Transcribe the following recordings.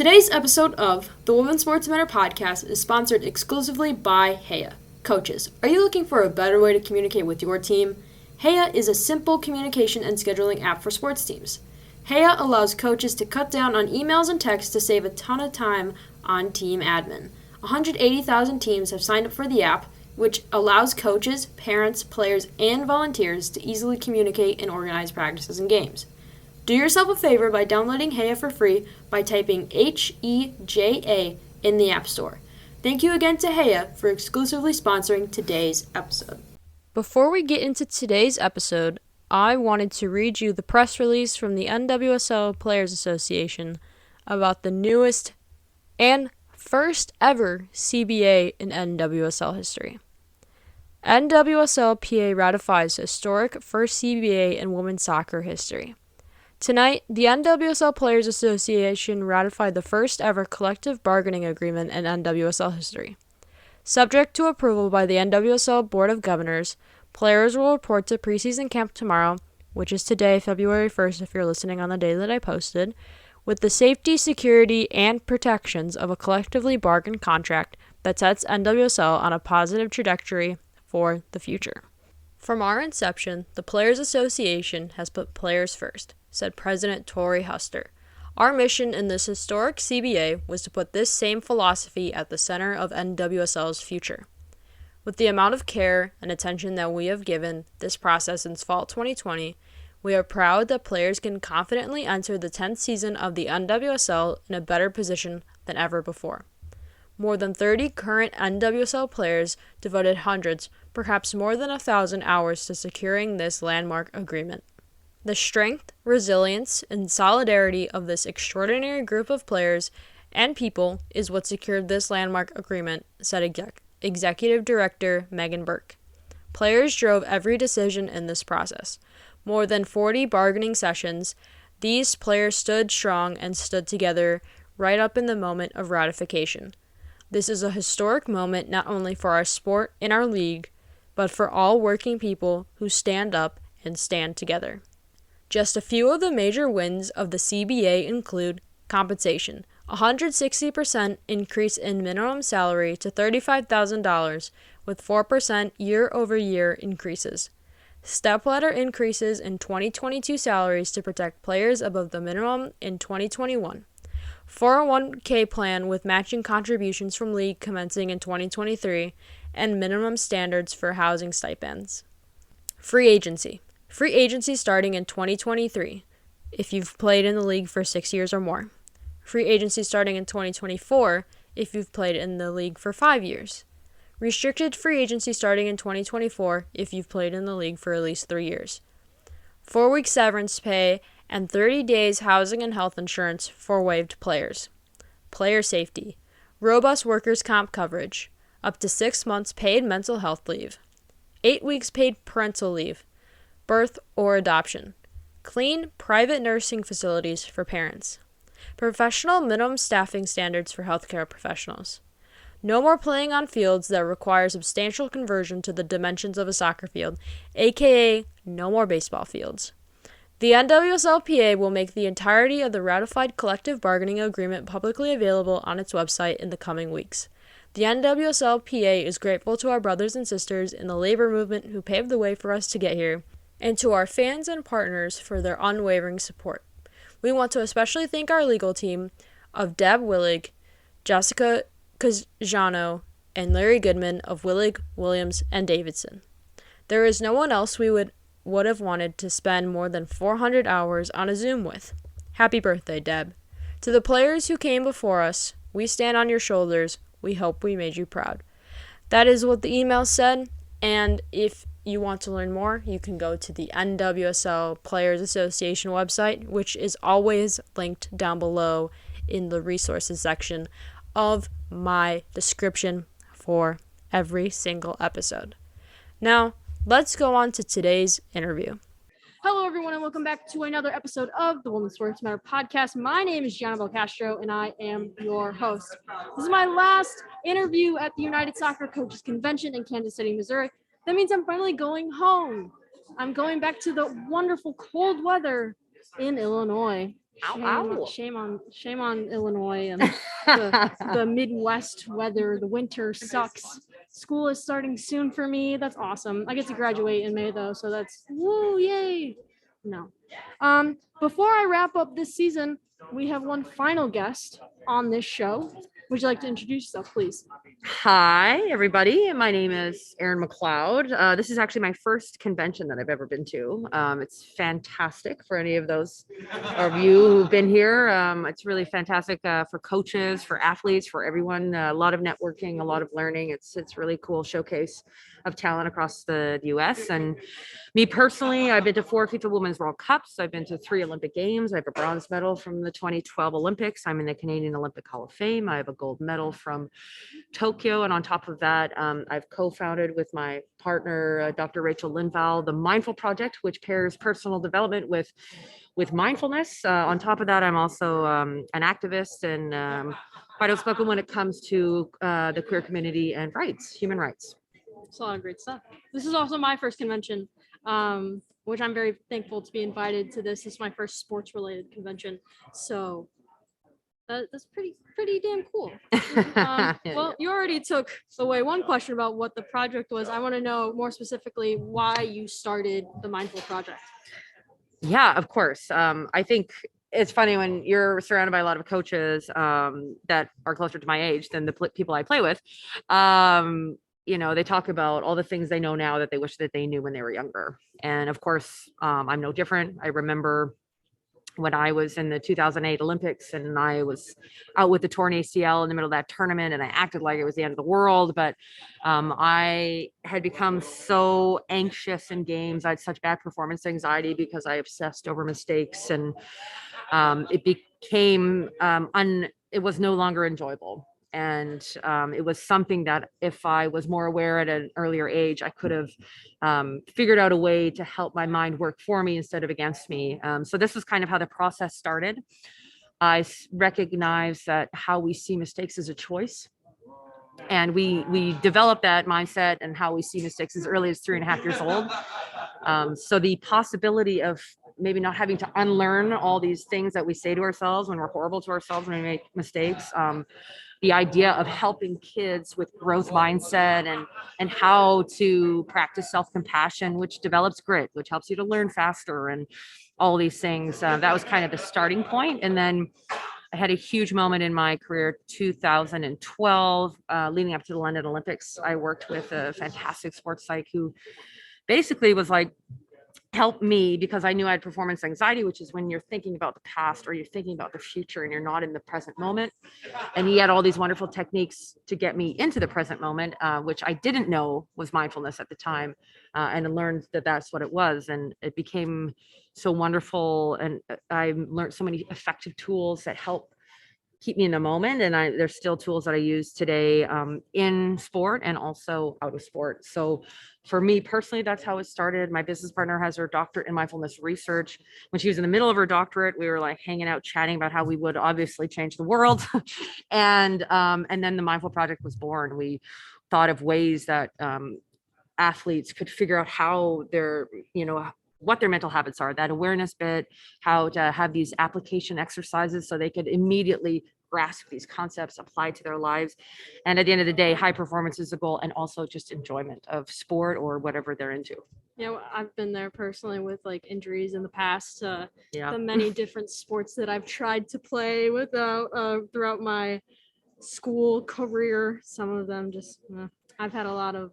Today's episode of the Women's Sports Matter podcast is sponsored exclusively by Heya. Coaches, are you looking for a better way to communicate with your team? Heya is a simple communication and scheduling app for sports teams. Heya allows coaches to cut down on emails and texts to save a ton of time on team admin. 180,000 teams have signed up for the app, which allows coaches, parents, players, and volunteers to easily communicate and organize practices and games. Do yourself a favor by downloading Heya for free by typing HEJA in the App Store. Thank you again to Heya for exclusively sponsoring today's episode. Before we get into today's episode, I wanted to read you the press release from the NWSL Players Association about the newest and first ever CBA in NWSL history. NWSL-PA ratifies historic first CBA in women's soccer history. Tonight, the NWSL Players Association ratified the first ever collective bargaining agreement in NWSL history. Subject to approval by the NWSL Board of Governors, players will report to preseason camp tomorrow, which is today, February 1st, if you're listening on the day that I posted, with the safety, security, and protections of a collectively bargained contract that sets NWSL on a positive trajectory for the future. From our inception, the Players Association has put players first, said President Tori Huster. Our mission in this historic CBA was to put this same philosophy at the center of NWSL's future. With the amount of care and attention that we have given this process since fall 2020, we are proud that players can confidently enter the 10th season of the NWSL in a better position than ever before. More than 30 current NWSL players devoted hundreds, perhaps more than 1,000 hours to securing this landmark agreement. The strength, resilience, and solidarity of this extraordinary group of players and people is what secured this landmark agreement, said Executive Director Megan Burke. Players drove every decision in this process. More than 40 bargaining sessions, these players stood strong and stood together right up in the moment of ratification. This is a historic moment not only for our sport and our league, but for all working people who stand up and stand together. Just a few of the major wins of the CBA include compensation, 160% increase in minimum salary to $35,000 with 4% year-over-year increases. Stepladder increases in 2022 salaries to protect players above the minimum in 2021. 401k plan with matching contributions from league commencing in 2023 and minimum standards for housing stipends. Free agency. Free agency starting in 2023 if you've played in the league for 6 years or more. Free agency starting in 2024 if you've played in the league for 5 years. Restricted free agency starting in 2024 if you've played in the league for at least 3 years. 4-week severance pay and 30 days housing and health insurance for waived players. Player safety. Robust workers' comp coverage. Up to 6 months paid mental health leave. 8 weeks paid parental leave. Birth or adoption. Clean, private nursing facilities for parents. Professional minimum staffing standards for healthcare professionals. No more playing on fields that require substantial conversion to the dimensions of a soccer field, aka no more baseball fields. The NWSL-PA will make the entirety of the ratified collective bargaining agreement publicly available on its website in the coming weeks. The NWSL-PA is grateful to our brothers and sisters in the labor movement who paved the way for us to get here, and to our fans and partners for their unwavering support. We want to especially thank our legal team of Deb Willig, Jessica Cajano, and Larry Goodman of Willig, Williams, and Davidson. There is no one else we would have wanted to spend more than 400 hours on a Zoom with. Happy birthday, Deb. To the players who came before us, we stand on your shoulders. We hope we made you proud. That is what the email said, and if you want to learn more, you can go to the NWSL Players Association website, which is always linked down below in the resources section of my description for every single episode. Now, let's go on to today's interview. Hello, everyone, and welcome back to another episode of the Women's Sports Matter podcast. My name is Gianna Castro, and I am your host. This is my last interview at the United Soccer Coaches Convention in Kansas City, Missouri. That means I'm finally going home. I'm going back to the wonderful cold weather in Illinois. Shame on Illinois and the Midwest weather. The winter sucks. School is starting soon for me. That's awesome. I get to graduate in May though, so that's woo, yay. No. Before I wrap up this season, we have one final guest on this show. Would you like to introduce yourself, please? Hi, everybody. My name is Erin McLeod. This is actually my first convention that I've ever been to. It's fantastic for any of those of you who've been here. It's really fantastic for coaches, for athletes, for everyone. A lot of networking, a lot of learning. It's really cool showcase of talent across the U.S. And me personally, I've been to 4 FIFA Women's World Cups. I've been to 3 Olympic Games. I have a bronze medal from the 2012 Olympics. I'm in the Canadian Olympic Hall of Fame. I have a gold medal from Tokyo. And on top of that, I've co-founded with my partner, Dr. Rachel Lindvall, the Mindful Project, which pairs personal development with mindfulness. On top of that, I'm also an activist and quite outspoken when it comes to the queer community and rights, human rights. It's a lot of great stuff. This is also my first convention, which I'm very thankful to be invited to this. This is my first sports-related convention, so that's pretty damn cool. Well, you already took away one question about what the project was. I want to know more specifically why you started the Mindful Project. Yeah, of course. I think it's funny when you're surrounded by a lot of coaches that are closer to my age than the people I play with. They talk about all the things they know now that they wish that they knew when they were younger. And of course, I'm no different. I remember when I was in the 2008 Olympics and I was out with the torn ACL in the middle of that tournament and I acted like it was the end of the world. But I had become so anxious in games. I had such bad performance anxiety because I obsessed over mistakes and it became, it was no longer enjoyable. And it was something that if I was more aware at an earlier age, I could have figured out a way to help my mind work for me instead of against me. So this was kind of how the process started. I recognize that how we see mistakes is a choice. And we develop that mindset and how we see mistakes as early as 3.5 years old. So the possibility of maybe not having to unlearn all these things that we say to ourselves when we're horrible to ourselves when we make mistakes, the idea of helping kids with growth mindset and how to practice self-compassion, which develops grit, which helps you to learn faster and all these things. That was kind of the starting point. And then I had a huge moment in my career, 2012, leading up to the London Olympics. I worked with a fantastic sports psych who basically was like, help me, because I knew I had performance anxiety, which is when you're thinking about the past or you're thinking about the future and you're not in the present moment. And he had all these wonderful techniques to get me into the present moment, which I didn't know was mindfulness at the time. And I learned that that's what it was. And it became so wonderful. And I learned so many effective tools that help keep me in the moment. And there's still tools that I use today in sport and also out of sport. So for me personally, that's how it started. My business partner has her doctorate in mindfulness research. When she was in the middle of her doctorate, we were like hanging out, chatting about how we would obviously change the world. and then the Mindful Project was born. We thought of ways that athletes could figure out how they're, what their mental habits are, that awareness bit, how to have these application exercises so they could immediately grasp these concepts, apply to their lives. And at the end of the day, high performance is the goal, and also just enjoyment of sport or whatever they're into. I've been there personally with like injuries in the past, the many different sports that I've tried to play with throughout my school career. Some of them just I've had a lot of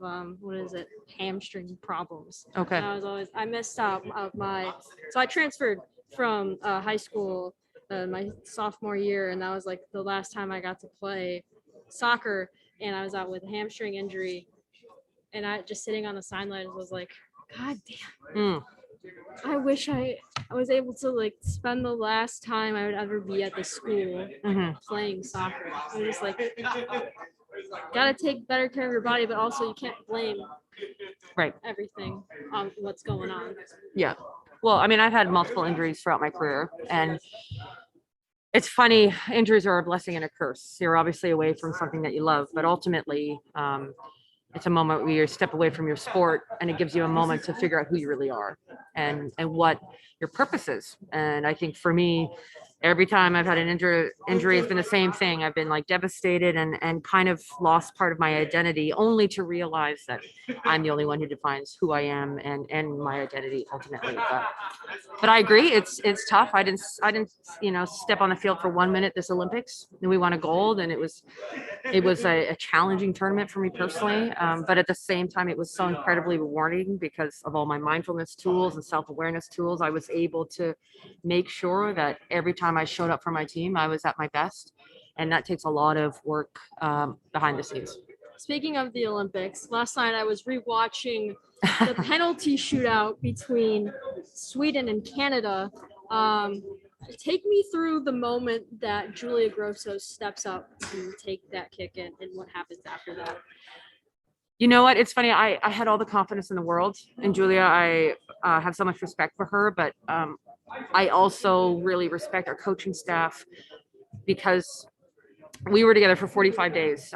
hamstring problems. Okay. And I missed out so I transferred from high school my sophomore year, and that was like the last time I got to play soccer, and I was out with a hamstring injury, and I just sitting on the sidelines was like, God damn. I wish I was able to like spend the last time I would ever be at the school playing soccer. I'm just like, gotta take better care of your body, but also you can't blame everything on what's going on. Yeah. Well, I mean, I've had multiple injuries throughout my career, and it's funny, injuries are a blessing and a curse. You're obviously away from something that you love, but ultimately, it's a moment where you step away from your sport, and it gives you a moment to figure out who you really are and what your purpose is. And I think for me, every time I've had an injury, it's been the same thing. I've been like devastated and kind of lost part of my identity, only to realize that I'm the only one who defines who I am and my identity ultimately. But I agree, it's tough. I didn't step on the field for 1 minute this Olympics, and we won a gold, and it was a challenging tournament for me personally. But at the same time, it was so incredibly rewarding because of all my mindfulness tools and self-awareness tools. I was able to make sure that every time I showed up for my team, I was at my best. And that takes a lot of work behind the scenes. Speaking of the Olympics, last night I was rewatching the penalty shootout between Sweden and Canada. Take me through the moment that Julia Grosso steps up to take that kick in and what happens after that. You know what? It's funny. I had all the confidence in the world in Julia. I have so much respect for her, but I also really respect our coaching staff because we were together for 45 days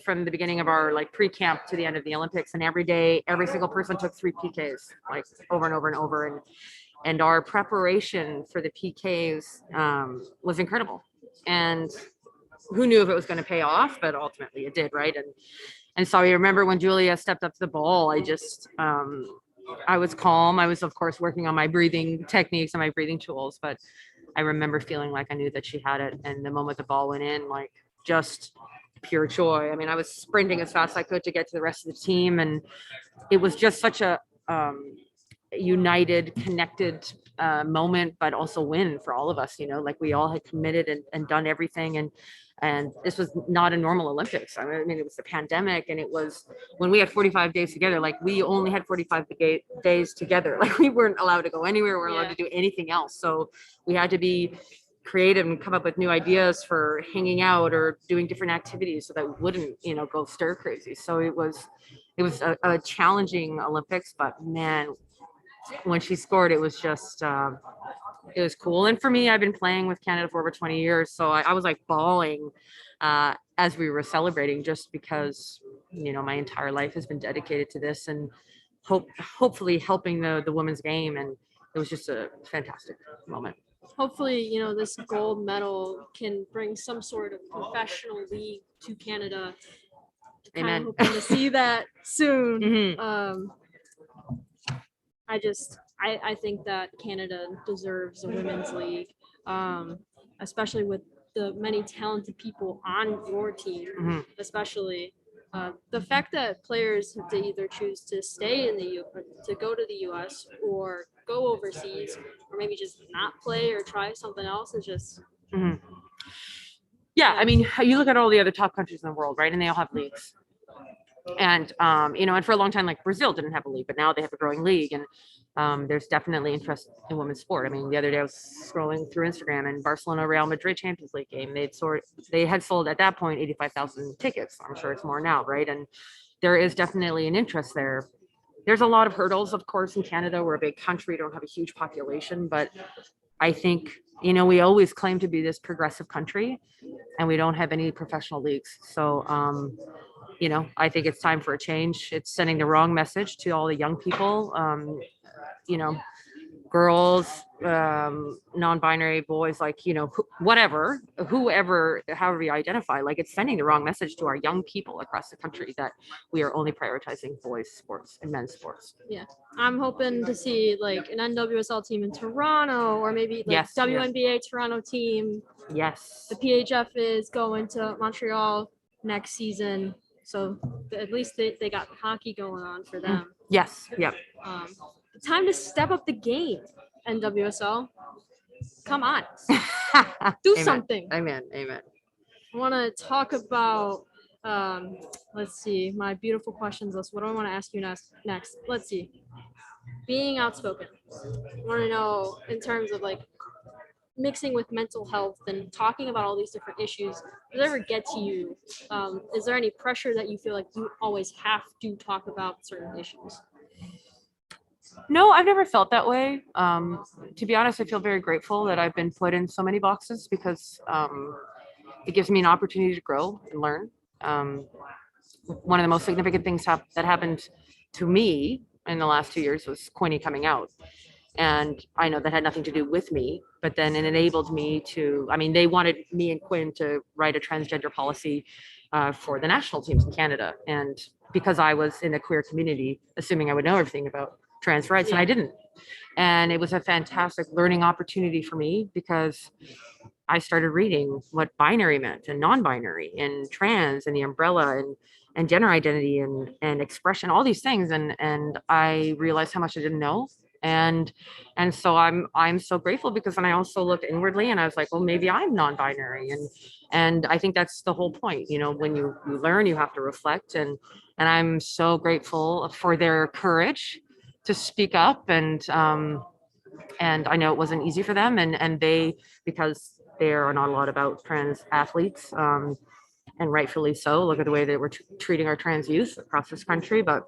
from the beginning of our like pre-camp to the end of the Olympics. And every day, every single person took 3 PKs, like over and over and over. And our preparation for the PKs was incredible. And who knew if it was going to pay off, but ultimately it did, right? And so I remember when Julia stepped up to the ball, I was calm. I was, of course, working on my breathing techniques and my breathing tools, but I remember feeling like I knew that she had it. And the moment the ball went in, like just pure joy. I mean, I was sprinting as fast as I could to get to the rest of the team. And it was just such a united, connected moment, but also win for all of us, like we all had committed and done everything. And this was not a normal Olympics. I mean, it was the pandemic, and it was when we had 45 days together, like we only had 45 days together. Like we weren't allowed to go anywhere. We weren't allowed to do anything else. So we had to be creative and come up with new ideas for hanging out or doing different activities so that we wouldn't, go stir crazy. So it was a challenging Olympics, but man, when she scored, it was just, it was cool. And for me, I've been playing with Canada for over 20 years. So I was like bawling as we were celebrating, just because, my entire life has been dedicated to this and hopefully helping the women's game. And it was just a fantastic moment. Hopefully, this gold medal can bring some sort of professional league to Canada. Amen. Hoping to see that soon. Mm-hmm. I think that Canada deserves a women's league, especially with the many talented people on your team, Mm-hmm. especially the fact that players have to either choose to stay in to go to the U.S. or go overseas, or maybe just not play or try something else is just. Mm-hmm. Yeah, I mean, you look at all the other top countries in the world, right? And they all have leagues. And, and for a long time, like Brazil didn't have a league, but now they have a growing league. And there's definitely interest in women's sport. I mean, the other day I was scrolling through Instagram, and Barcelona Real Madrid Champions League game, they had sold at that point 85,000 tickets. I'm sure it's more now, right? And there is definitely an interest there. There's a lot of hurdles, of course, in Canada. We're a big country, don't have a huge population, but I think, we always claim to be this progressive country, and we don't have any professional leagues. So, I think it's time for a change. It's sending the wrong message to all the young people, girls, non-binary boys, like, whoever, however you identify, like it's sending the wrong message to our young people across the country that we are only prioritizing boys sports and men's sports. Yeah. I'm hoping to see like an NWSL team in Toronto, or maybe like Yes, WNBA Toronto team. Yes. The PHF is going to Montreal next season. So at least they got hockey going on for them. Yes. Yep. Time to step up the game, NWSL. Come on. Do Amen. something. Amen. I want to talk about, let's see, my beautiful questions list. What do I want to ask you next? Let's see. Being outspoken. I want to know in terms of like mixing with mental health and talking about all these different issues. Does it ever get to you? Is there any pressure that you feel like you always have to talk about certain issues? No, I've never felt that way. To be honest, I feel very grateful that I've been put in so many boxes because it gives me an opportunity to grow and learn. One of the most significant things that happened to me in the last 2 years was CANXNT coming out. And I know that had nothing to do with me, but then it enabled me to, I mean, they wanted me and Quinn to write a transgender policy for the national teams in Canada. And because I was in a queer community, assuming I would know everything about trans rights, and I didn't. And it was a fantastic learning opportunity for me because I started reading what binary meant and non-binary and trans and the umbrella and gender identity and expression, all these things. And I realized how much I didn't know. And and so I'm so grateful because then I also looked inwardly and I was like, well, maybe I'm non-binary. And I think that's the whole point. You know, when you learn, you have to reflect. And I'm so grateful for their courage to speak up. And I know it wasn't easy for them. And they, because there are not a lot about trans athletes, and rightfully so. Look at the way that we're treating our trans youth across this country. But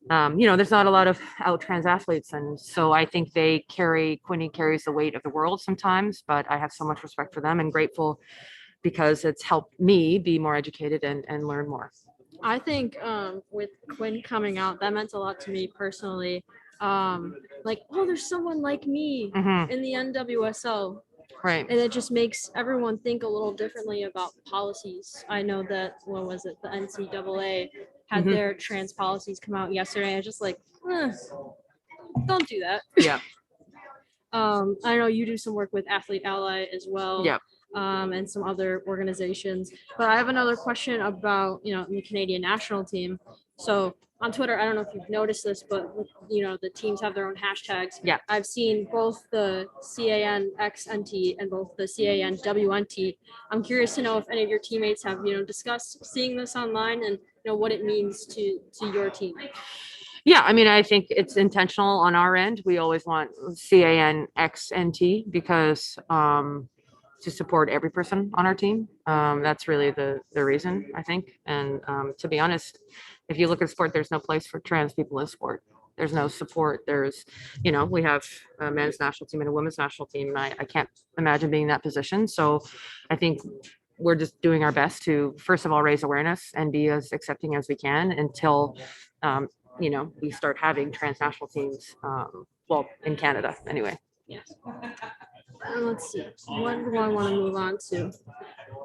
you know, there's not a lot of out trans athletes, and so I think Quinny carries the weight of the world sometimes. But I have so much respect for them and grateful because it's helped me be more educated and learn more. I think with Quinn coming out, that meant a lot to me personally. Like, oh, there's someone like me in the NWSL. Right. And it just makes everyone think a little differently about policies. I know that, what was it, the NCAA had their trans policies come out yesterday. I was just like, don't do that. Yeah. I know you do some work with Athlete Ally as well. Yeah. And some other organizations. But I have another question about, the Canadian national team. So on Twitter, I don't know if you've noticed this, but the teams have their own hashtags. Yeah. I've seen both the CANXNT and both the CANWNT. I'm curious to know if any of your teammates have, discussed seeing this online and what it means to your team. Yeah, I mean, I think it's intentional on our end. We always want CANXNT because to support every person on our team. That's really the reason, I think. And to be honest, if you look at sport, there's no place for trans people in sport. There's no support. There's, we have a men's national team and a women's national team. And I can't imagine being in that position. So I think we're just doing our best to, first of all, raise awareness and be as accepting as we can until, we start having transnational teams, in Canada anyway. Yes. Let's see. What do I want to move on to?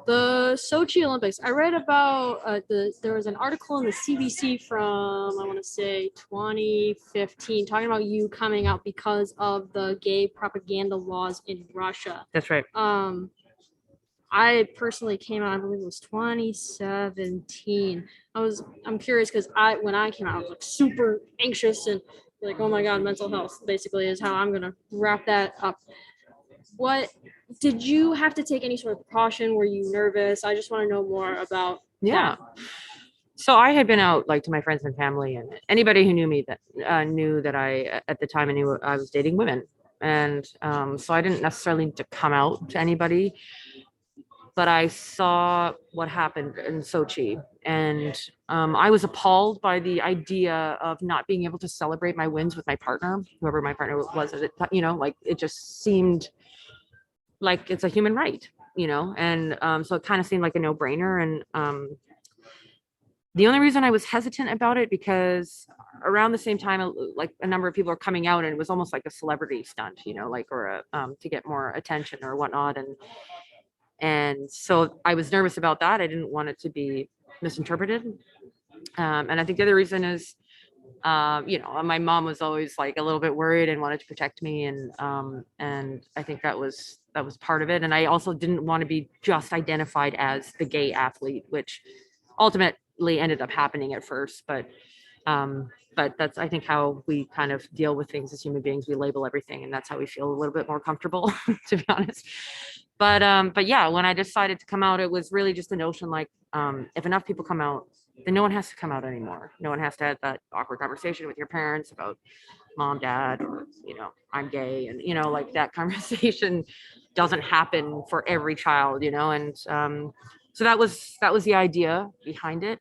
The Sochi Olympics. I read about there was an article in the CBC from, I want to say 2015, talking about you coming out because of the gay propaganda laws in Russia. That's right. I personally came out, I believe it was 2017. I'm curious because when I came out, I was like super anxious and like, oh my God, mental health basically is how I'm gonna wrap that up. What did you have to take any sort of precaution? Were you nervous? I just want to know more about Yeah. that. So I had been out like to my friends and family, and anybody who knew me that knew that I at the time I knew I was dating women, and so I didn't necessarily need to come out to anybody. But I saw what happened in Sochi, and I was appalled by the idea of not being able to celebrate my wins with my partner, whoever my partner was at it. Like it just seemed like it's a human right, and so it kind of seemed like a no-brainer. And the only reason I was hesitant about it because around the same time, like a number of people are coming out, and it was almost like a celebrity stunt, or to get more attention or whatnot, and so I was nervous about that. I didn't want it to be misinterpreted. And I think the other reason is, my mom was always like a little bit worried and wanted to protect me. And I think that was part of it. And I also didn't want to be just identified as the gay athlete, which ultimately ended up happening at first. But that's, I think, how we kind of deal with things as human beings. We label everything, and that's how we feel a little bit more comfortable, to be honest. But yeah, when I decided to come out, it was really just a notion like, if enough people come out, then no one has to come out anymore. No one has to have that awkward conversation with your parents about mom, dad, or, I'm gay. And, like that conversation doesn't happen for every child, and so that was the idea behind it.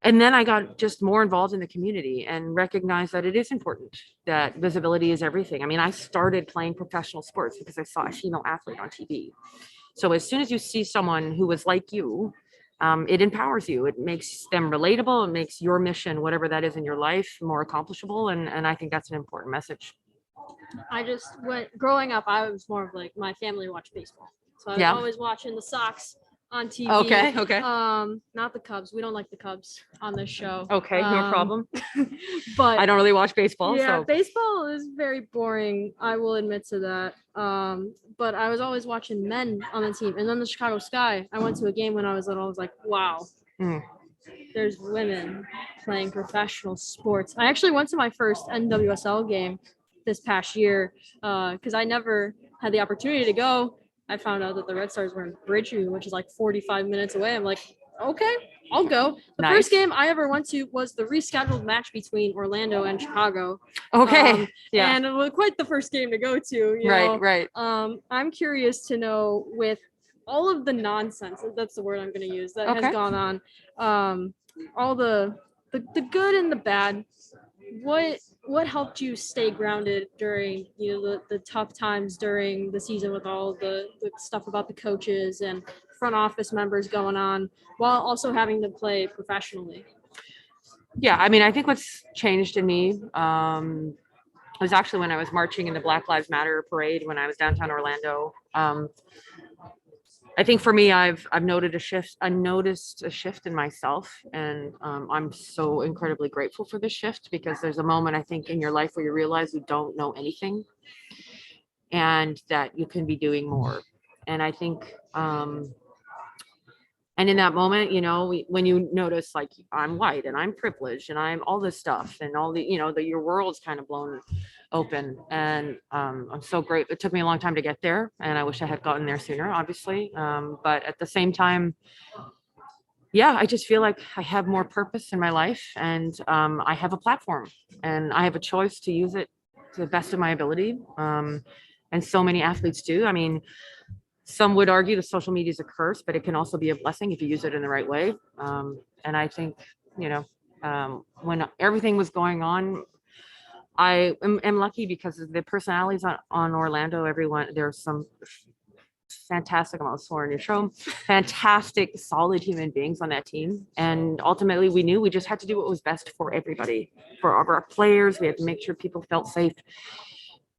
And then I got just more involved in the community and recognized that it is important, that visibility is everything. I mean, I started playing professional sports because I saw a female athlete on TV. So as soon as you see someone who was like you, it empowers you. It makes them relatable. It makes your mission, whatever that is in your life, more accomplishable. And I think that's an important message. I just went growing up. I was more of like my family watched baseball, so I was Yeah. always watching the Sox on TV. Okay. Not the Cubs. We don't like the Cubs on this show. Okay, no problem. But I don't really watch baseball, yeah, so baseball is very boring. I will admit to that. But I was always watching men on the team, and then the Chicago Sky. I went to a game when I was little. I was like, wow. Mm. There's women playing professional sports. I actually went to my first NWSL game this past year because I never had the opportunity to go. I found out that the Red Stars were in Bridgeview, which is like 45 minutes away. I'm like, okay, I'll go. The Nice. first game I ever went to was the rescheduled match between Orlando and Chicago. Okay. Yeah. And it was quite the first game to go to. You know? Right. I'm curious to know with all of the nonsense, that's the word I'm going to use, that Okay. has gone on, all the good and the bad. What helped you stay grounded during the tough times during the season with all the stuff about the coaches and front office members going on while also having to play professionally? Yeah, I mean, I think what's changed in me was actually when I was marching in the Black Lives Matter parade when I was downtown Orlando. I think for me, I've noted a shift. I noticed a shift in myself, and I'm so incredibly grateful for this shift because there's a moment I think in your life where you realize you don't know anything, and that you can be doing more. And I think, and in that moment, when you notice like I'm white and I'm privileged and I'm all this stuff and all the, your world's kind of blown open. And I'm so grateful. It took me a long time to get there, and I wish I had gotten there sooner, obviously. But at the same time, yeah, I just feel like I have more purpose in my life, and I have a platform, and I have a choice to use it to the best of my ability. And so many athletes do. I mean, some would argue that social media is a curse, but it can also be a blessing if you use it in the right way. And I think, when everything was going on, I am lucky because of the personalities on Orlando. Everyone, there's some fantastic, I'm almost sworn in your show, fantastic, solid human beings on that team. And ultimately, we knew we just had to do what was best for everybody, for our players. We had to make sure people felt safe.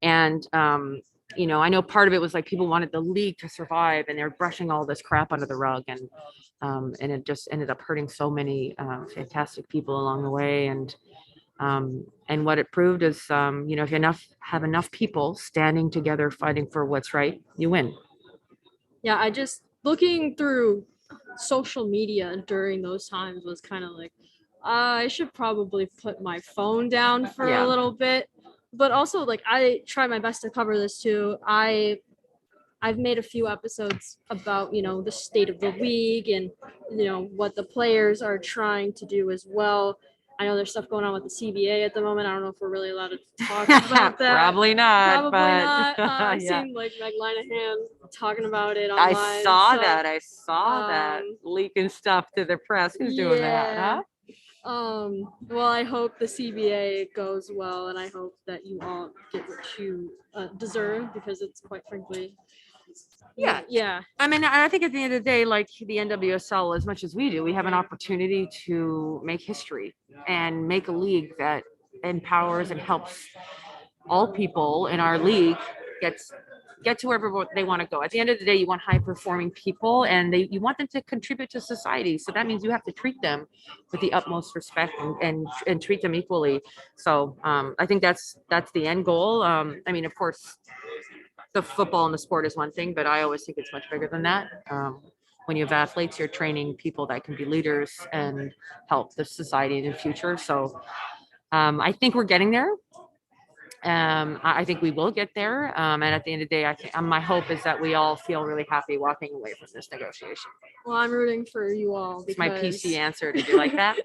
And, I know part of it was like people wanted the league to survive, and they're brushing all this crap under the rug, and it just ended up hurting so many fantastic people along the way. And what it proved is, if you have enough people standing together fighting for what's right, you win. Yeah, I just looking through social media during those times was kind of like, I should probably put my phone down for a little bit. But also, like, I try my best to cover this too. I've made a few episodes about, the state of the league and, what the players are trying to do as well. I know there's stuff going on with the CBA at the moment. I don't know if we're really allowed to talk about that. Probably not. Probably not. I've seen like Meg Linehan talking about it online. I saw that leaking stuff to the press. Who's doing that? Huh? Well, I hope the CBA goes well, and I hope that you all get what you deserve, because it's quite frankly. Yeah. I mean, I think at the end of the day, like the NWSL, as much as we do, we have an opportunity to make history and make a league that empowers and helps all people in our league get to wherever they want to go. At the end of the day, you want high performing people, and you want them to contribute to society. So that means you have to treat them with the utmost respect and treat them equally. So I think that's the end goal. I mean, of course, the football and the sport is one thing, but I always think it's much bigger than that. When you have athletes, you're training people that can be leaders and help the society in the future. So I think we're getting there. I think we will get there. And at the end of the day, I think my hope is that we all feel really happy walking away from this negotiation. Well, I'm rooting for you all. It's my PC answer. Did you like that?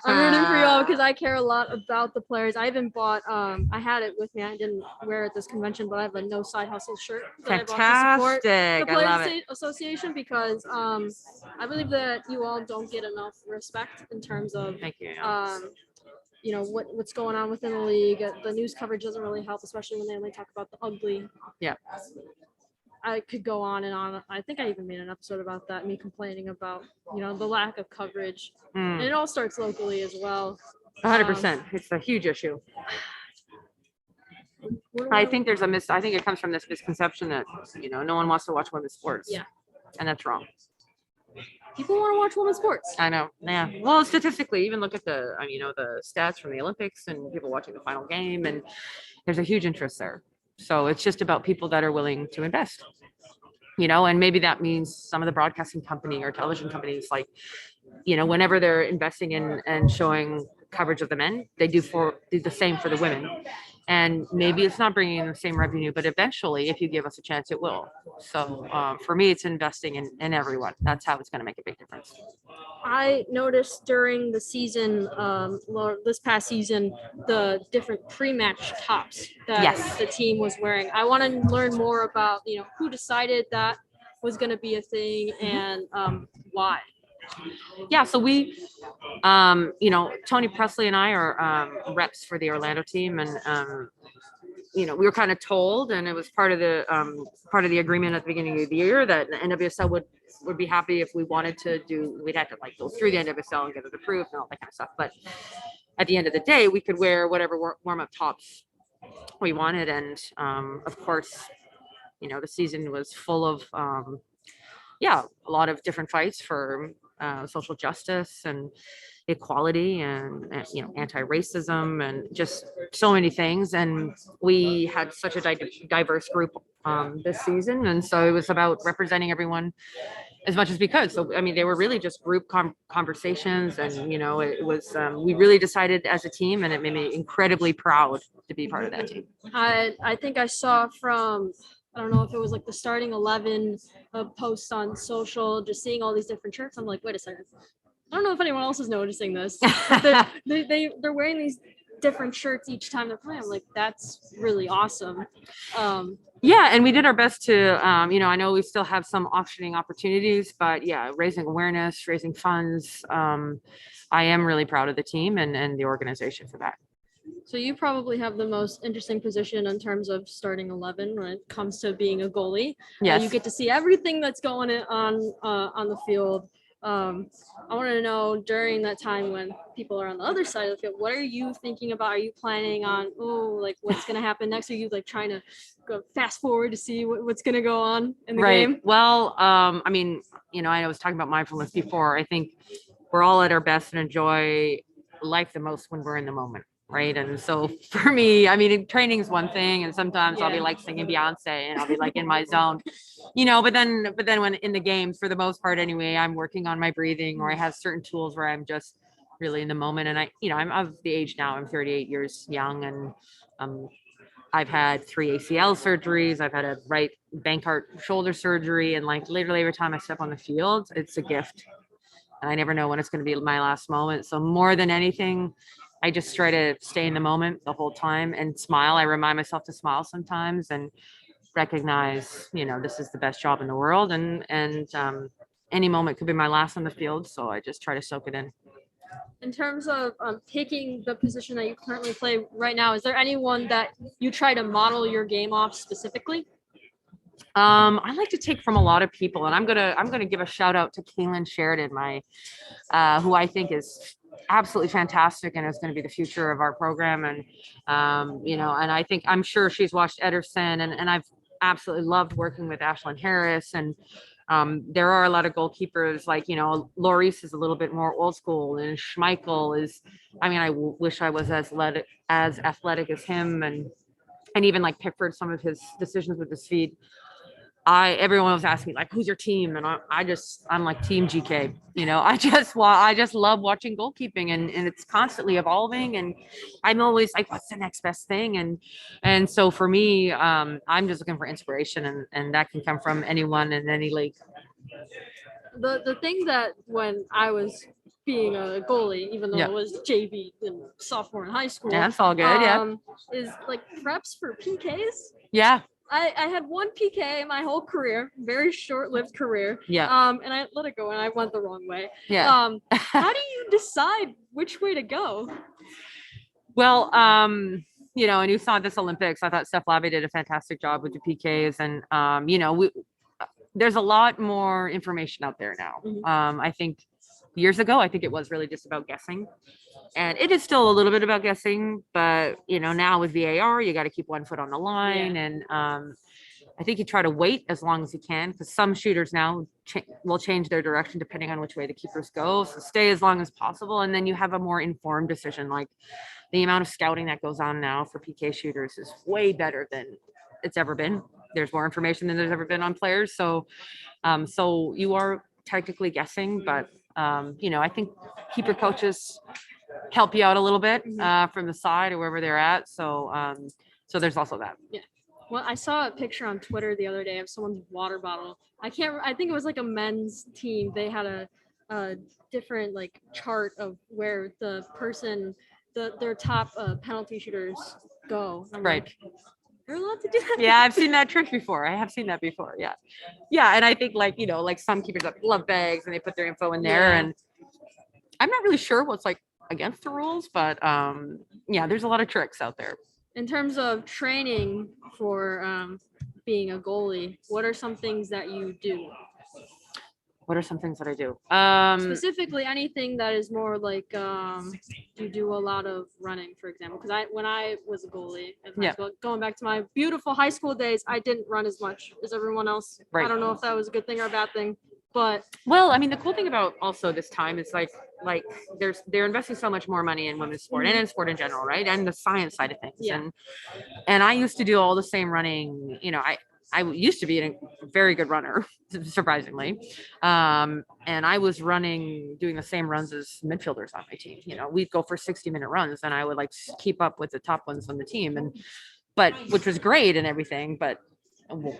I'm rooting for you all because I care a lot about the players. I even bought, I had it with me. I didn't wear it at this convention, but I have a No Side Hustle shirt that Fantastic. I bought to support the I love Players it. Association, because I believe that you all don't get enough respect in terms of Thank you. What's going on within the league. The news coverage doesn't really help, especially when they only talk about the ugly. Yeah. I could go on and on. I think I even made an episode about that, me complaining about, the lack of coverage. And it all starts locally as well. 100%. It's a huge issue. I think I think it comes from this misconception that, no one wants to watch women's sports. Yeah. And that's wrong. People want to watch women's sports. I know. Yeah. Well, statistically, even look at the stats from the Olympics and people watching the final game, and there's a huge interest there. So it's just about people that are willing to invest, and maybe that means some of the broadcasting company or television companies, like, whenever they're investing in and showing coverage of the men, they do the same for the women. And maybe it's not bringing in the same revenue, but eventually, if you give us a chance, it will. So for me, it's investing in everyone. That's how it's going to make a big difference. I noticed during the season, this past season, the different pre-match tops that Yes. the team was wearing. I want to learn more about, who decided that was going to be a thing and why. Yeah, so we, Tony Presley and I are reps for the Orlando team, and we were kind of told, and it was part of the agreement at the beginning of the year, that the NWSL would be happy if we wanted to we'd have to go through the NWSL and get it approved and all that kind of stuff. But at the end of the day, we could wear whatever warm-up tops we wanted, and of course, the season was full of a lot of different fights for social justice and equality and anti-racism and just so many things. And we had such a diverse group this season, and so it was about representing everyone as much as we could. So they were really just group conversations, and it was we really decided as a team, and it made me incredibly proud to be part of that team. I think I saw from, I don't know if it was the starting 11 posts on social, just seeing all these different shirts. I'm like, wait a second. I don't know if anyone else is noticing this. They're wearing these different shirts each time they're playing. I'm like, that's really awesome. Yeah, and we did our best to, I know we still have some auctioning opportunities, but raising awareness, raising funds. I am really proud of the team and the organization for that. So you probably have the most interesting position in terms of starting 11 when it comes to being a goalie. Yes. You get to see everything that's going on the field. I want to know, during that time when people are on the other side of the field, what are you thinking about? Are you planning on, what's going to happen next? Are you trying to go fast forward to see what's going to go on in the game? Well, I was talking about mindfulness before. I think we're all at our best and enjoy life the most when we're in the moment. Right. And so for me, training is one thing, and sometimes I'll be singing Beyonce and I'll be in my zone, but then when in the games, for the most part anyway, I'm working on my breathing, or I have certain tools where I'm just really in the moment. And I'm of the age now, I'm 38 years young, and I've had 3 ACL surgeries. I've had a right Bankart shoulder surgery, and literally every time I step on the field, it's a gift. And I never know when it's going to be my last moment. So more than anything, I just try to stay in the moment the whole time and smile. I remind myself to smile sometimes and recognize, this is the best job in the world. And any moment could be my last on the field. So I just try to soak it in. In terms of taking the position that you currently play right now, is there anyone that you try to model your game off specifically? I like to take from a lot of people, and I'm gonna give a shout out to Kaylin Sheridan, who I think is absolutely fantastic and is going to be the future of our program. And and I'm sure she's watched Ederson, and I've absolutely loved working with Ashlyn Harris. And there are a lot of goalkeepers, Loris is a little bit more old school, and Schmeichel is, I wish I was as athletic as him, and even Pickford, some of his decisions with his feet. Everyone was asking me who's your team, and I'm team GK. I just love watching goalkeeping, and it's constantly evolving, and I'm always what's the next best thing? And so for me, I'm just looking for inspiration, and that can come from anyone in any league. The thing that when I was being a goalie, even though it was JV and sophomore in high school, that's all good. Is preps for PKs. Yeah. I had one PK my whole career, very short-lived career. Yeah. And I let it go, and I went the wrong way. Yeah. How do you decide which way to go? Well, and you saw this Olympics. I thought Steph Lavey did a fantastic job with the PKs, and there's a lot more information out there now. Mm-hmm. I think years ago, I think it was really just about guessing. And it is still a little bit about guessing, but now with VAR, you got to keep one foot on the line. And I think you try to wait as long as you can, because some shooters now will change their direction depending on which way the keepers go. So stay as long as possible. And then you have a more informed decision. Like the amount of scouting that goes on now for PK shooters is way better than it's ever been. There's more information than there's ever been on players. So you are technically guessing, but I think keeper coaches help you out a little bit from the side or wherever they're at. So there's also that. Yeah. Well, I saw a picture on Twitter the other day of someone's water bottle. I think it was like a men's team. They had a different like chart of where the person, their top penalty shooters go. Right. Like, you're allowed to do that. Yeah, I've seen that trick before. I have seen that before. Yeah. Yeah. And I think like some keepers have glove bags and they put their info in there. And I'm not really sure what's like against the rules, but there's a lot of tricks out there. In terms of training for being a goalie, what are some things that you do? What are some things that I do? Specifically, anything that is more like you do a lot of running, for example. Because when I was a goalie, going back to my beautiful high school days, I didn't run as much as everyone else. Right. I don't know if that was a good thing or a bad thing, but the cool thing about also this time is like they're investing so much more money in women's sport and in sport in general, right? And the science side of things. Yeah. And I used to do all the same running. I used to be a very good runner, surprisingly. And I was doing the same runs as midfielders on my team. We'd go for 60-minute runs and I would like keep up with the top ones on the team. Which was great and everything, but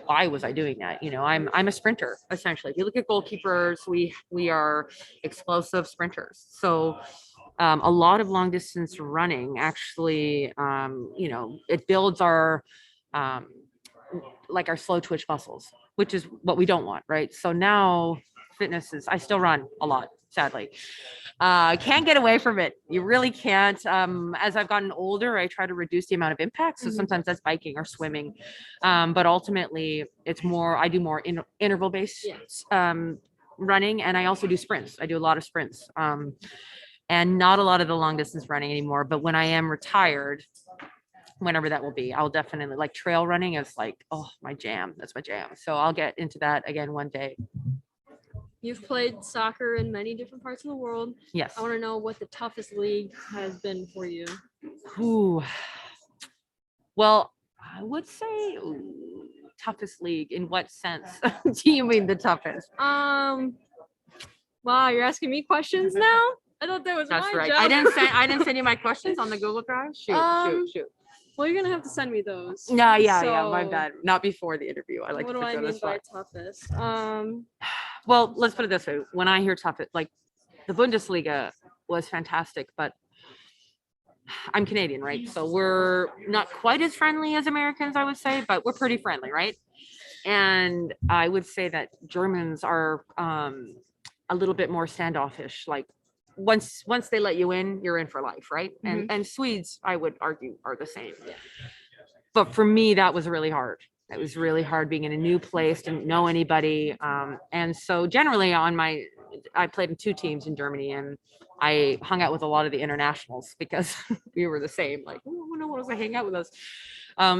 why was I doing that? I'm a sprinter, essentially. If you look at goalkeepers, we are explosive sprinters. So a lot of long distance running actually, it builds our our slow twitch muscles, which is what we don't want, right? So now I still run a lot, sadly. Can't get away from it. You really can't. As I've gotten older, I try to reduce the amount of impact. So sometimes that's biking or swimming. But ultimately I do more interval based running. And I also do sprints. I do a lot of sprints. And not a lot of the long distance running anymore. But when I am retired, whenever that will be, I'll definitely like trail running is like, my jam. That's my jam. So I'll get into that again one day. You've played soccer in many different parts of the world. Yes. I want to know what the toughest league has been for you. Ooh. Well, I would say toughest league. In what sense do you mean the toughest? Wow, you're asking me questions now? I thought that was That's my right. job. I didn't send you my questions on the Google Drive. Shoot. Well, you're gonna have to send me those. Yeah, my bad. Not before the interview. I like what to do I mean by spot. toughest? Well, let's put it this way. When I hear toughest, like the Bundesliga was fantastic, but I'm Canadian, right? So we're not quite as friendly as Americans, I would say, but we're pretty friendly, right? And I would say that Germans are a little bit more standoffish. Like once they let you in, you're in for life, right? And Swedes, I would argue, are the same. Yeah. But for me, that was really hard. It was really hard being in a new place, didn't know anybody. And so generally I played in 2 teams in Germany, and I hung out with a lot of the internationals because we were the same, like, no one wants to hang out with us.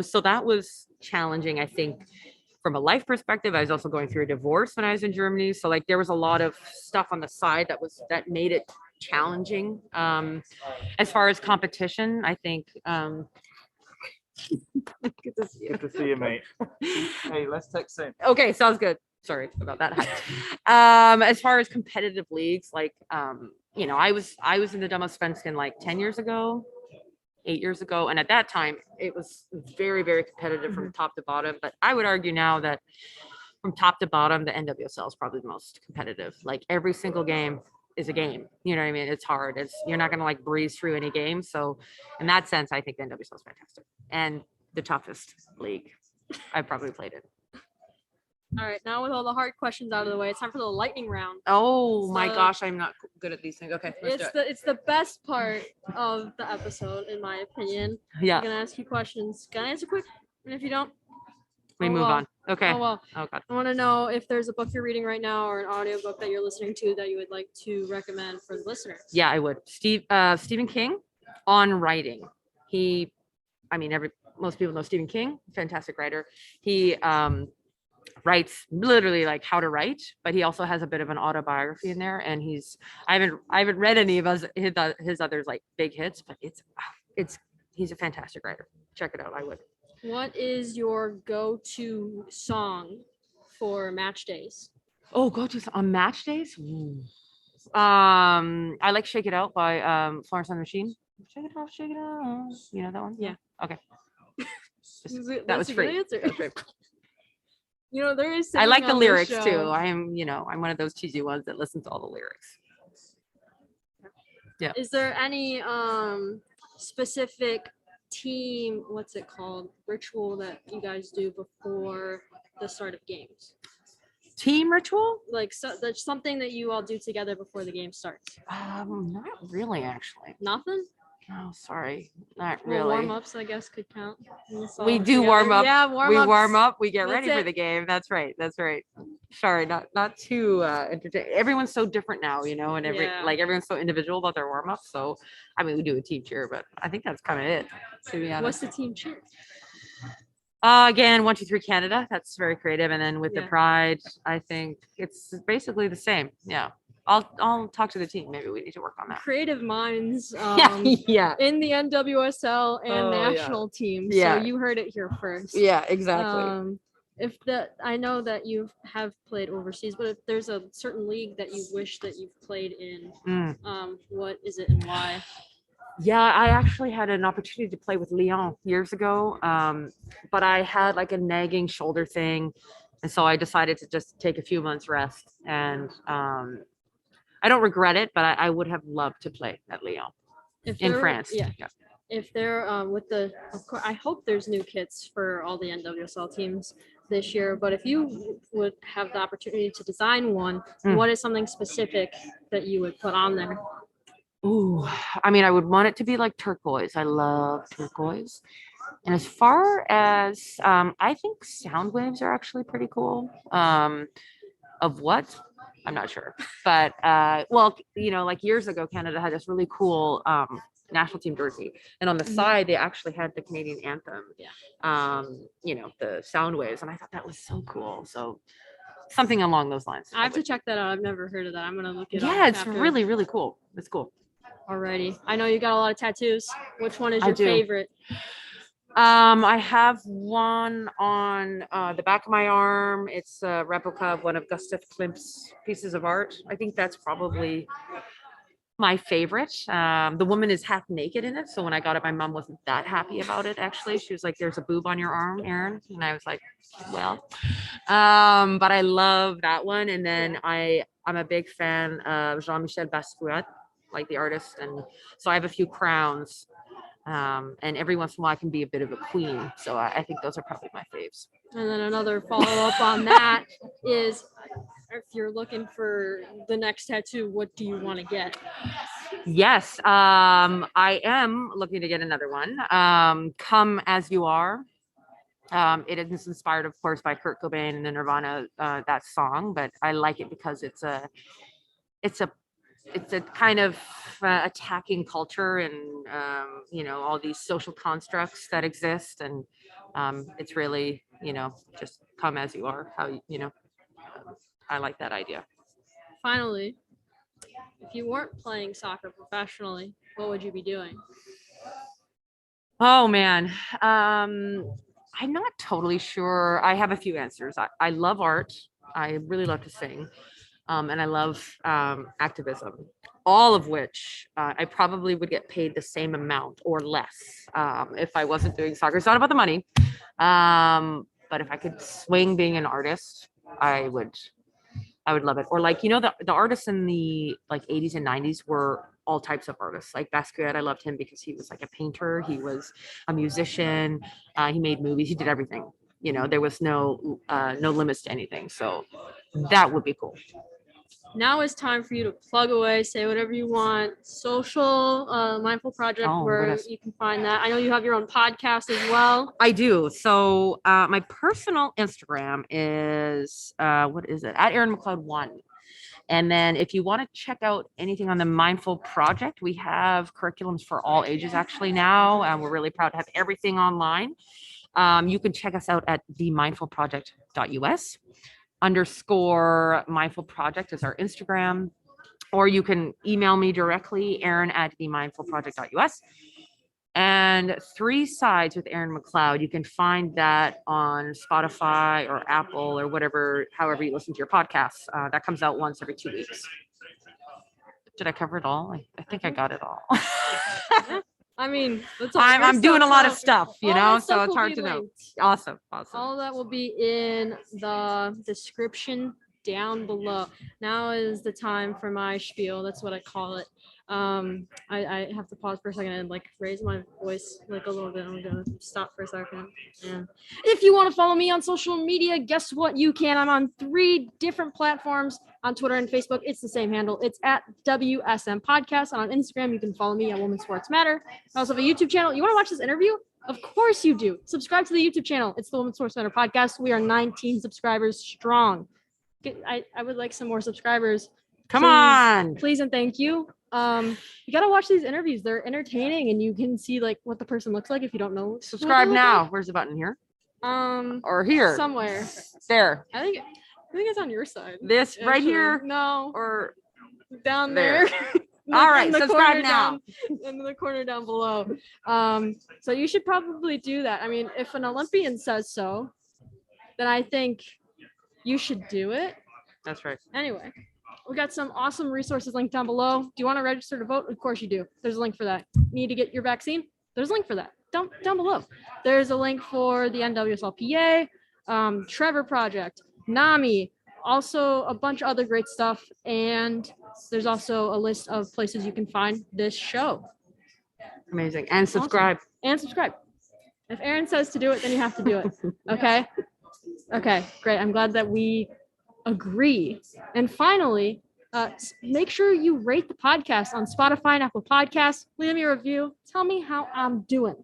So that was challenging, I think. From a life perspective, I was also going through a divorce when I was in Germany. So like there was a lot of stuff on the side that made it challenging. As far as competition, I think Good to see you, mate. Hey, let's text soon. Okay, sounds good. Sorry about that. As far as competitive leagues, like I was in the Damallsvenskan like 10 years ago. 8 years ago, and at that time it was very, very competitive from top to bottom. But I would argue now that from top to bottom, the NWSL is probably the most competitive. Like every single game is a game. You know what I mean? It's hard. You're not gonna like breeze through any game. So in that sense, I think the NWSL is fantastic and the toughest league I've probably played in. All right, now with all the hard questions out of the way, it's time for the lightning round. Oh my gosh, I'm not good at these things. Okay, it's the best part of the episode, in my opinion. Yeah. I'm gonna ask you questions. Can I answer quick? And if you don't, we move on. Okay. Oh, well, Oh God. I want to know if there's a book you're reading right now or an audiobook that you're listening to that you would like to recommend for the listeners. Yeah, I would. Stephen King on writing. Most people know Stephen King, fantastic writer. He writes literally like how to write, but he also has a bit of an autobiography in there. And I haven't read any of his others like big hits, but he's a fantastic writer. Check it out. I would. What is your go-to song for match days? Oh, go to on match days. Ooh. I like "Shake It Out" by Florence and the Machine. Shake it off, shake it out. You know that one? Yeah. Okay. That That's was a good free. answer. That was free. There is. I like the lyrics show. too. I'm one of those cheesy ones that listens to all the lyrics. Yeah. Is there any specific team, what's it called, ritual that you guys do before the start of games? Team ritual? Like, so that's something that you all do together before the game starts. Not really, actually. Nothing? Oh, sorry, not Well, really. warm-ups, I guess, could count. We do warm up. Yeah, We warm up. We get That's ready for it. the game. That's right. That's right. Sorry, not too entertaining. Everyone's so different now, and Yeah. everyone's so individual about their warm up. So, we do a team cheer, but I think that's kind of it. To be honest. What's the team cheer? Again, 1, 2, 3 Canada. That's very creative. And then with the Yeah. pride, I think it's basically the same. Yeah. I'll talk to the team. Maybe we need to work on that. Creative minds Yeah. in the NWSL and Oh, yeah. national teams. Yeah. So you heard it here first. Yeah, exactly. I know that you have played overseas, but if there's a certain league that you wish that you've played in, what is it and why? Yeah, I actually had an opportunity to play with Lyon years ago, but I had like a nagging shoulder thing, and so I decided to just take a few months rest. And I don't regret it, but I would have loved to play at Lyon in France. Yeah. If they're of course, I hope there's new kits for all the NWSL teams this year. But if you would have the opportunity to design one, what is something specific that you would put on there? Ooh, I would want it to be like turquoise. I love turquoise. And as far as I think sound waves are actually pretty cool. Of what? I'm not sure. But like years ago, Canada had this really cool national team jersey. And on the side, they actually had the Canadian anthem. Yeah. The sound waves. And I thought that was so cool. So something along those lines. I have to check that out. I've never heard of that. I'm gonna look it up. Yeah, it's really, really cool. It's cool. Alrighty. I know you got a lot of tattoos. Which one is I your do. favorite? I have one on the back of my arm. It's a replica of one of Gustav Klimt's pieces of art. I think that's probably my favorite. The woman is half naked in it. So when I got it, my mom wasn't that happy about it, actually. She was like, "There's a boob on your arm, Erin." And I was like, well. But I love that one. And then I'm a big fan of Jean-Michel Basquiat, like the artist. And so I have a few crowns. And every once in a while I can be a bit of a queen. So I think those are probably my faves. And then another follow-up on that is, if you're looking for the next tattoo, what do you want to get? Yes, I am looking to get another one. Come As You Are. It is inspired, of course, by Kurt Cobain and the Nirvana, that song, but I like it because it's a kind of attacking culture and all these social constructs that exist, and it's really just come as you are. I like that idea. Finally, if you weren't playing soccer professionally, what would you be doing? Oh man, I'm not totally sure. I have a few answers. I love art. I really love to sing. And I love activism, all of which I probably would get paid the same amount or less if I wasn't doing soccer. It's not about the money, but if I could swing being an artist, I would love it. Or like the artists in the like 80s and 90s were all types of artists. Like Basquiat, I loved him because he was like a painter, he was a musician, he made movies, he did everything. There was no limits to anything. So that would be cool. now is time for you to plug away, say whatever you want. Social Mindful Project, Oh, where goodness. you can find that. I know you have your own podcast as well. I do. So my personal Instagram is what is it? At Erin McLeod 1. And then if you want to check out anything on the Mindful Project, we have curriculums for all ages actually now. And we're really proud to have everything online. You can check us out at themindfulproject.us. _ Mindful Project is our Instagram. Or you can email me directly, Erin at themindfulproject.us. And 3 Sides with Erin McLeod. You can find that on Spotify or Apple or whatever, however you listen to your podcasts. That comes out once every 2 weeks. Did I cover it all? I think I got it all. I mean, that's all I'm your doing a stuff, lot of so stuff, you all know, that so stuff it's will hard be to know. linked. Awesome. All of that will be in the description down below. Now is the time for my spiel. That's what I call it. I have to pause for a second and like raise my voice like a little bit. I'm gonna stop for a second. And if you want to follow me on social media, guess what? You can. I'm on 3 different platforms on Twitter and Facebook. It's the same handle. It's at WSM Podcast. And on Instagram, you can follow me at Women Sports Matter. I also have a YouTube channel. You want to watch this interview? Of course you do. Subscribe to the YouTube channel. It's the Women's Sports Matter Podcast. We are 19 subscribers strong. I would like some more subscribers. Come on. Please and thank you. You gotta watch these interviews. They're entertaining, and you can see like what the person looks like if you don't know. Subscribe now. Where's the button here? Or here? somewhere. There. I think it's on your side. This right actually. here? No. Or Down there. there. all right. In the Subscribe corner now. in the corner down below. So you should probably do that. I mean, if an Olympian says so, then I think you should do it. That's right. Anyway, we got some awesome resources linked down below. Do you want to register to vote? Of course you do. There's a link for that. Need to get your vaccine? There's a link for that. Down below. There's a link for the NWSLPA, Trevor Project, NAMI, also a bunch of other great stuff. And there's also a list of places you can find this show. Amazing. And subscribe. Awesome. And subscribe. If Erin says to do it, then you have to do it. Okay? Okay, great. I'm glad that we agree. And finally, make sure you rate the podcast on Spotify and Apple Podcasts. Leave me a review. Tell me how I'm doing.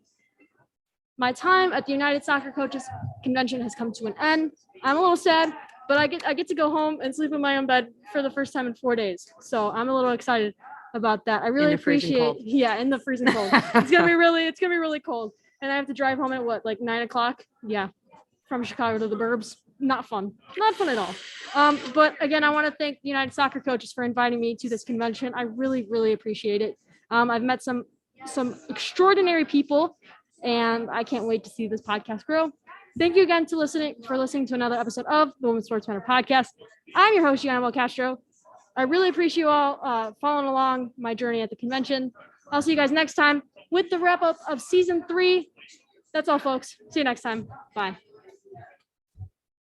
My time at the United Soccer Coaches Convention has come to an end. I'm a little sad, but I get to go home and sleep in my own bed for the first time in 4 days. So I'm a little excited about that. I really appreciate, in the freezing cold. It's gonna be really cold. And I have to drive home at what, like 9 o'clock? Yeah, from Chicago to the burbs. Not fun at all. But again, I want to thank the United Soccer Coaches for inviting me to this convention. I really appreciate it. I've met some extraordinary people, and I can't wait to see this podcast grow. Thank you again for listening to another episode of the Women's Sports Matter Podcast. I'm your host, Gianna Castro. I really appreciate you all following along my journey at the convention. I'll see you guys next time with the wrap up of season 3. That's all, folks. See you next time. Bye.